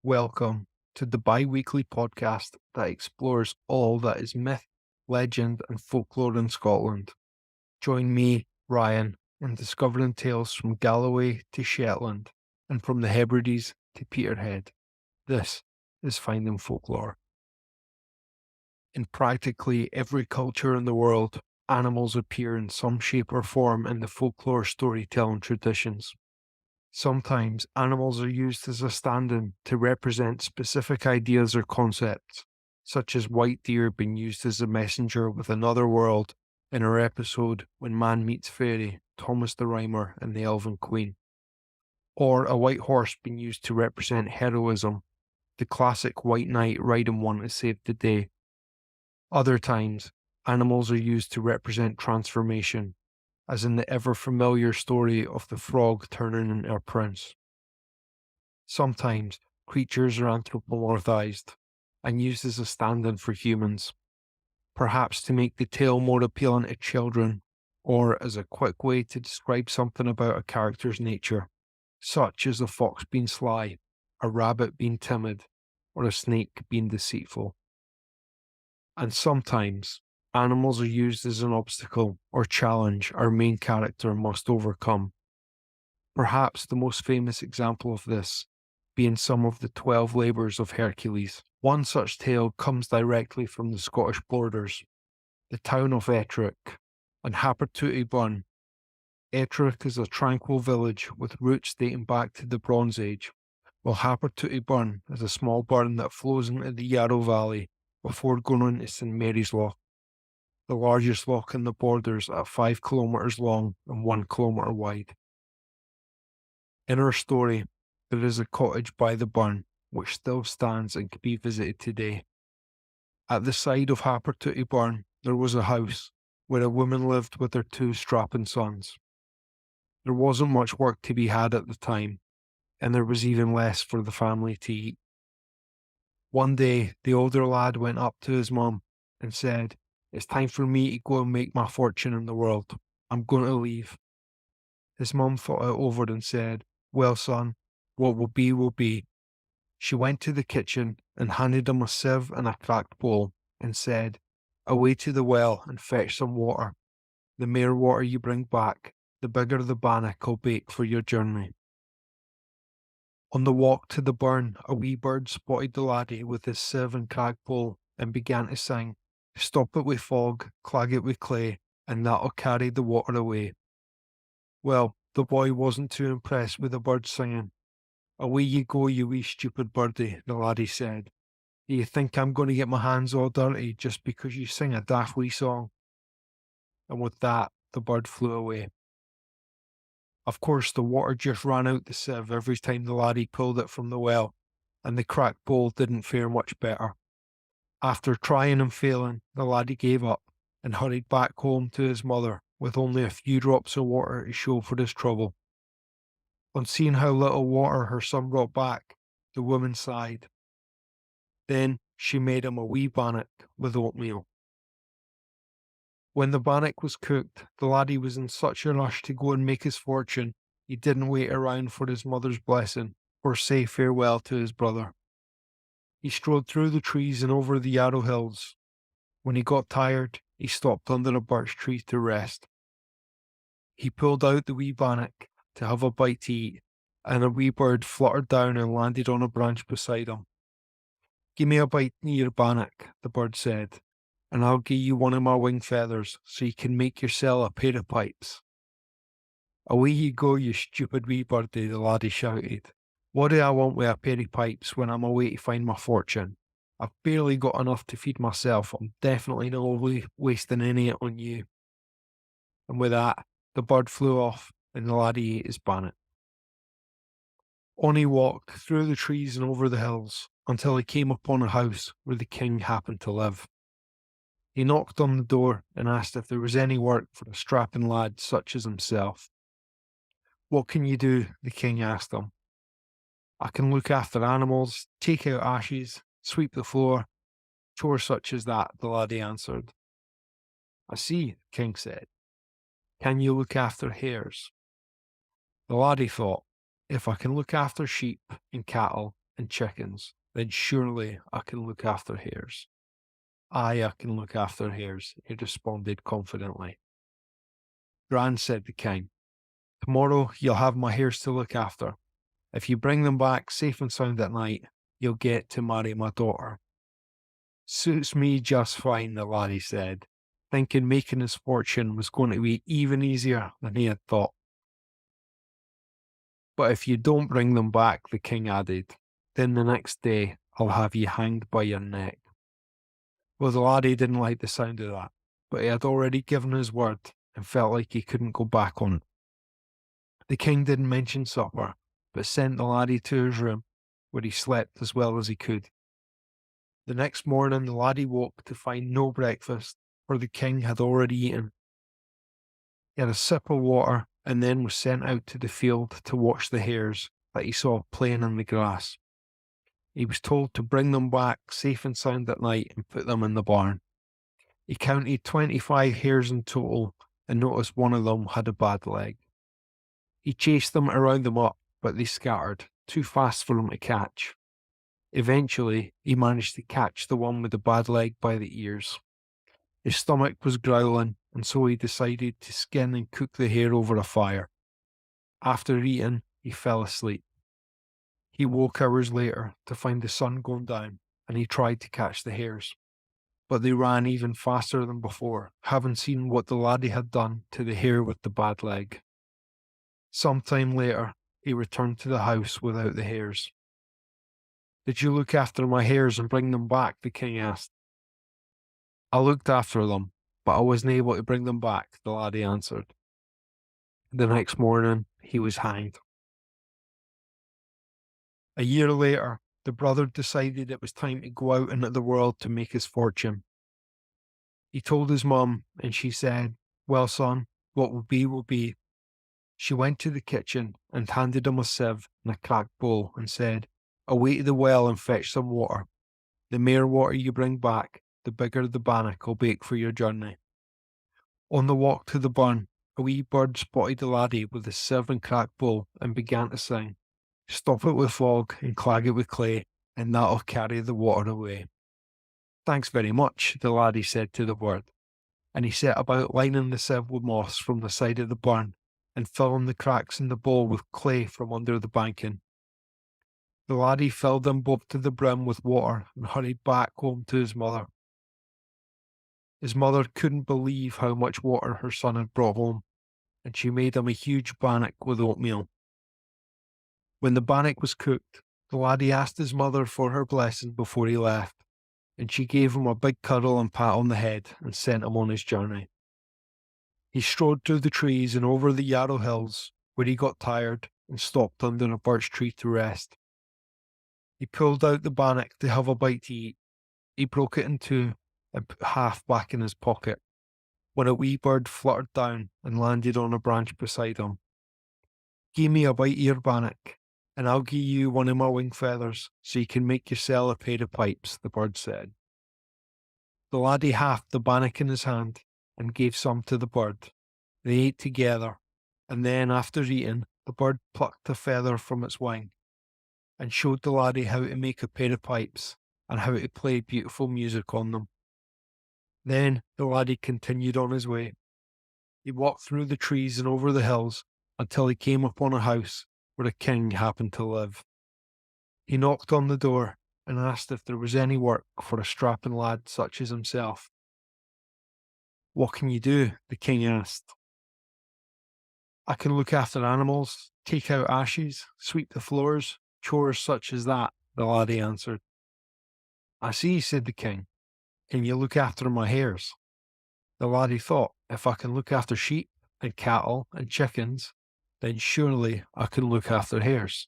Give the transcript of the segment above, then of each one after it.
Welcome to the bi-weekly podcast that explores all that is myth, legend, and folklore in Scotland. Join me, Ryan, in discovering tales from Galloway to Shetland and from the Hebrides to Peterhead. This is Finding Folklore. In practically every culture in the world, animals appear in some shape or form in the folklore storytelling traditions. Sometimes animals are used as a stand-in to represent specific ideas or concepts, such as white deer being used as a messenger with another world in our episode When Man Meets Fairy, Thomas the Rhymer and the Elven Queen, or a white horse being used to represent heroism, the classic white knight riding one to save the day. Other times, animals are used to represent transformation, as in the ever-familiar story of the frog turning into a prince. Sometimes, creatures are anthropomorphized and used as a stand-in for humans, perhaps to make the tale more appealing to children, or as a quick way to describe something about a character's nature, such as a fox being sly, a rabbit being timid, or a snake being deceitful. And sometimes, animals are used as an obstacle or challenge our main character must overcome. Perhaps the most famous example of this being some of the 12 labours of Hercules. One such tale comes directly from the Scottish borders, the town of Ettrick and Hapertooty Burn. Ettrick is a tranquil village with roots dating back to the Bronze Age, while Hapertooty Burn is a small burn that flows into the Yarrow Valley before going into St Mary's Loch, the largest loch in the borders at 5 kilometres long and 1 kilometre wide. In our story, there is a cottage by the burn which still stands and can be visited today. At the side of Hapertooty Burn, there was a house where a woman lived with her 2 strapping sons. There wasn't much work to be had at the time, and there was even less for the family to eat. One day, the older lad went up to his mum and said, "It's time for me to go and make my fortune in the world. I'm going to leave." His mum thought it over and said, "Well, son, what will be will be." She went to the kitchen and handed him a sieve and a cracked bowl and said, "Away to the well and fetch some water. The more water you bring back, the bigger the bannock I'll bake for your journey." On the walk to the burn, a wee bird spotted the laddie with his sieve and cracked bowl and began to sing, "Stop it with fog, clag it with clay, and that'll carry the water away." Well, the boy wasn't too impressed with the bird singing. "Away you go, you wee stupid birdie," the laddie said. "Do you think I'm going to get my hands all dirty just because you sing a daft wee song?" And with that, the bird flew away. Of course, the water just ran out the sieve every time the laddie pulled it from the well, and the cracked bowl didn't fare much better. After trying and failing, the laddie gave up and hurried back home to his mother with only a few drops of water to show for his trouble. On seeing how little water her son brought back, the woman sighed. Then she made him a wee bannock with oatmeal. When the bannock was cooked, the laddie was in such a rush to go and make his fortune, he didn't wait around for his mother's blessing or say farewell to his brother. He strode through the trees and over the Yarrow hills. When he got tired, he stopped under a birch tree to rest. He pulled out the wee bannock to have a bite to eat, and a wee bird fluttered down and landed on a branch beside him. "Give me a bite of your bannock," the bird said, "and I'll give you one of my wing feathers so you can make yourself a pair of pipes." "Away you go, you stupid wee birdie," the laddie shouted. "What do I want with a pair of pipes when I'm away to find my fortune? I've barely got enough to feed myself. I'm definitely not wasting any of it on you." And with that, the bird flew off and the laddie ate his bannock. On he walked through the trees and over the hills until he came upon a house where the king happened to live. He knocked on the door and asked if there was any work for a strapping lad such as himself. "What can you do?" the king asked him. "I can look after animals, take out ashes, sweep the floor, chores such as that," the laddie answered. "I see," the king said. "Can you look after hares?" The laddie thought, "If I can look after sheep and cattle, and chickens, then surely I can look after hares. Aye, I can look after hares, he responded confidently. Grand, said the king. Tomorrow you'll have my hares to look after. If you bring them back safe and sound at night, you'll get to marry my daughter. Suits me just fine, the laddie said, thinking making his fortune was going to be even easier than he had thought. But if you don't bring them back, the king added, then the next day I'll have you hanged by your neck. Well, the laddie didn't like the sound of that, but he had already given his word and felt like he couldn't go back on it. The king didn't mention supper, but sent the laddie to his room, where he slept as well as he could. The next morning the laddie woke to find no breakfast, for the king had already eaten. He had a sip of water and then was sent out to the field to watch the hares that he saw playing in the grass. He was told to bring them back safe and sound at night and put them in the barn. He counted 25 hares in total and noticed one of them had a bad leg. He chased them to round them up, but they scattered, too fast for him to catch. Eventually, he managed to catch the one with the bad leg by the ears. His stomach was growling, and so he decided to skin and cook the hare over a fire. After eating, he fell asleep. He woke hours later to find the sun going down, and he tried to catch the hares. But they ran even faster than before, having seen what the laddie had done to the hare with the bad leg. Some time later, he returned to the house without the hares. Did you look after my hares and bring them back? The king asked. I looked after them, but I wasn't able to bring them back, the laddie answered. The next morning, he was hanged. A year later, the brother decided it was time to go out into the world to make his fortune. He told his mum, and she said, well, son, what will be will be. She went to the kitchen and handed him a sieve and a cracked bowl and said, away to the well and fetch some water. The more water you bring back, the bigger the bannock will bake for your journey. On the walk to the barn, a wee bird spotted the laddie with the sieve and cracked bowl and began to sing, stop it with fog and clag it with clay, and that'll carry the water away. Thanks very much, the laddie said to the bird, and he set about lining the sieve with moss from the side of the barn and filling the cracks in the bowl with clay from under the banking. The laddie filled them both to the brim with water and hurried back home to his mother. His mother couldn't believe how much water her son had brought home, and she made him a huge bannock with oatmeal. When the bannock was cooked, the laddie asked his mother for her blessing before he left, and she gave him a big cuddle and pat on the head and sent him on his journey. He strode through the trees and over the Yarrow hills, where he got tired and stopped under a birch tree to rest. He pulled out the bannock to have a bite to eat. He broke it in two and put half back in his pocket, when a wee bird fluttered down and landed on a branch beside him. Give me a bite of your bannock, and I'll give you one of my wing feathers so you can make yourself a pair of pipes, the bird said. The laddie halved the bannock in his hand and gave some to the bird. They ate together, and then after eating, the bird plucked a feather from its wing and showed the laddie how to make a pair of pipes and how to play beautiful music on them. Then the laddie continued on his way. He walked through the trees and over the hills until he came upon a house where a king happened to live. He knocked on the door and asked if there was any work for a strapping lad such as himself. What can you do? The king asked. I can look after animals, take out ashes, sweep the floors, chores such as that, the laddie answered. I see, said the king. Can you look after my hares? The laddie thought, if I can look after sheep and cattle and chickens, then surely I can look after hares.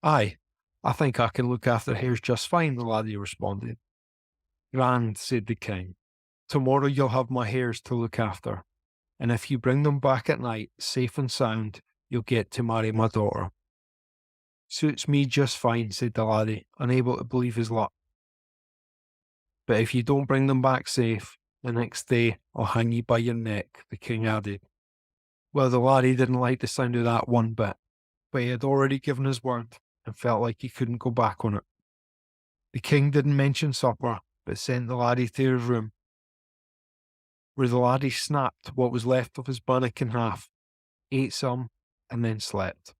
Aye, I think I can look after hares just fine, the laddie responded. Grand, said the king. Tomorrow you'll have my hares to look after, and if you bring them back at night, safe and sound, you'll get to marry my daughter. Suits me just fine, said the laddie, unable to believe his luck. But if you don't bring them back safe, the next day I'll hang you by your neck, the king added. Well, the laddie didn't like the sound of that one bit, but he had already given his word, and felt like he couldn't go back on it. The king didn't mention supper, but sent the laddie to his room, where the laddie snapped what was left of his bannock in half, ate some, and then slept.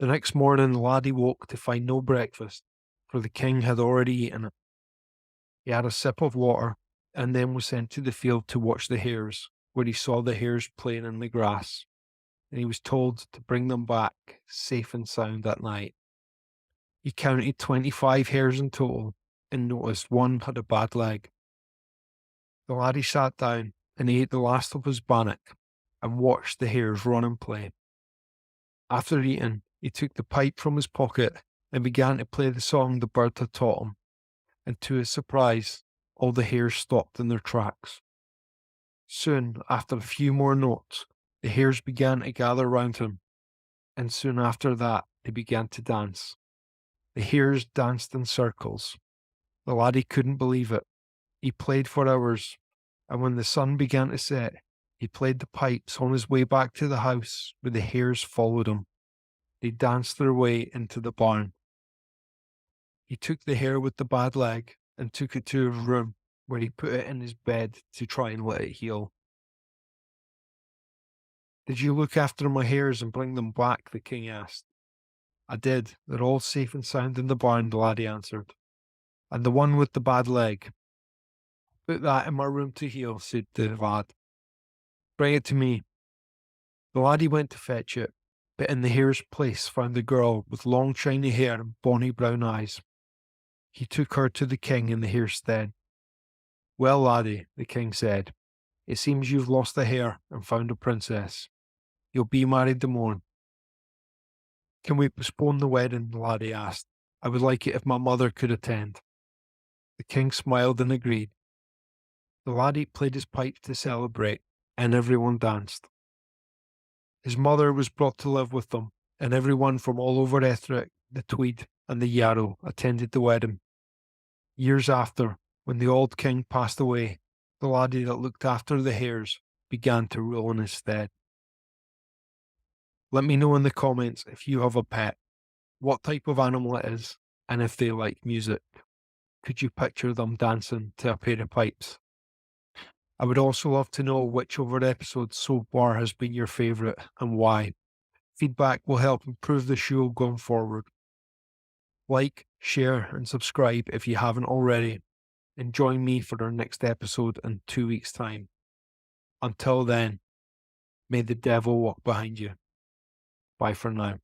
The next morning, the laddie woke to find no breakfast, for the king had already eaten it. He had a sip of water, and then was sent to the field to watch the hares, where he saw the hares playing in the grass, and he was told to bring them back safe and sound that night. He counted 25 hares in total, and noticed one had a bad leg. The laddie sat down and ate the last of his bannock, and watched the hares run and play. After eating, he took the pipe from his pocket and began to play the song the bird had taught him, and to his surprise, all the hares stopped in their tracks. Soon, after a few more notes, the hares began to gather round him, and soon after that they began to dance. The hares danced in circles. The laddie couldn't believe it. He played for hours, and when the sun began to set, he played the pipes on his way back to the house, where the hares followed him. They danced their way into the barn. He took the hare with the bad leg and took it to his room, where he put it in his bed to try and let it heal. "Did you look after my hares and bring them back?" the king asked. "I did. They're all safe and sound in the barn," the laddie answered. "And the one with the bad leg?" "Put that in my room to heal," said the lad. "Bring it to me." The laddie went to fetch it, but in the hare's place found the girl with long shiny hair and bonny brown eyes. He took her to the king in the hare's stead. "Well, laddie," the king said, "it seems you've lost a hare and found a princess. You'll be married the morn." "Can we postpone the wedding?" the laddie asked. "I would like it if my mother could attend." The king smiled and agreed. The laddie played his pipe to celebrate, and everyone danced. His mother was brought to live with them, and everyone from all over Ettrick, the Tweed, and the Yarrow attended the wedding. Years after, when the old king passed away, the laddie that looked after the hares began to rule in his stead. Let me know in the comments if you have a pet, what type of animal it is, and if they like music. Could you picture them dancing to a pair of pipes? I would also love to know which of our episodes so far has been your favourite and why. Feedback will help improve the show going forward. Like, share, and subscribe if you haven't already, and join me for our next episode in 2 weeks' time. Until then, may the devil walk behind you. Bye for now.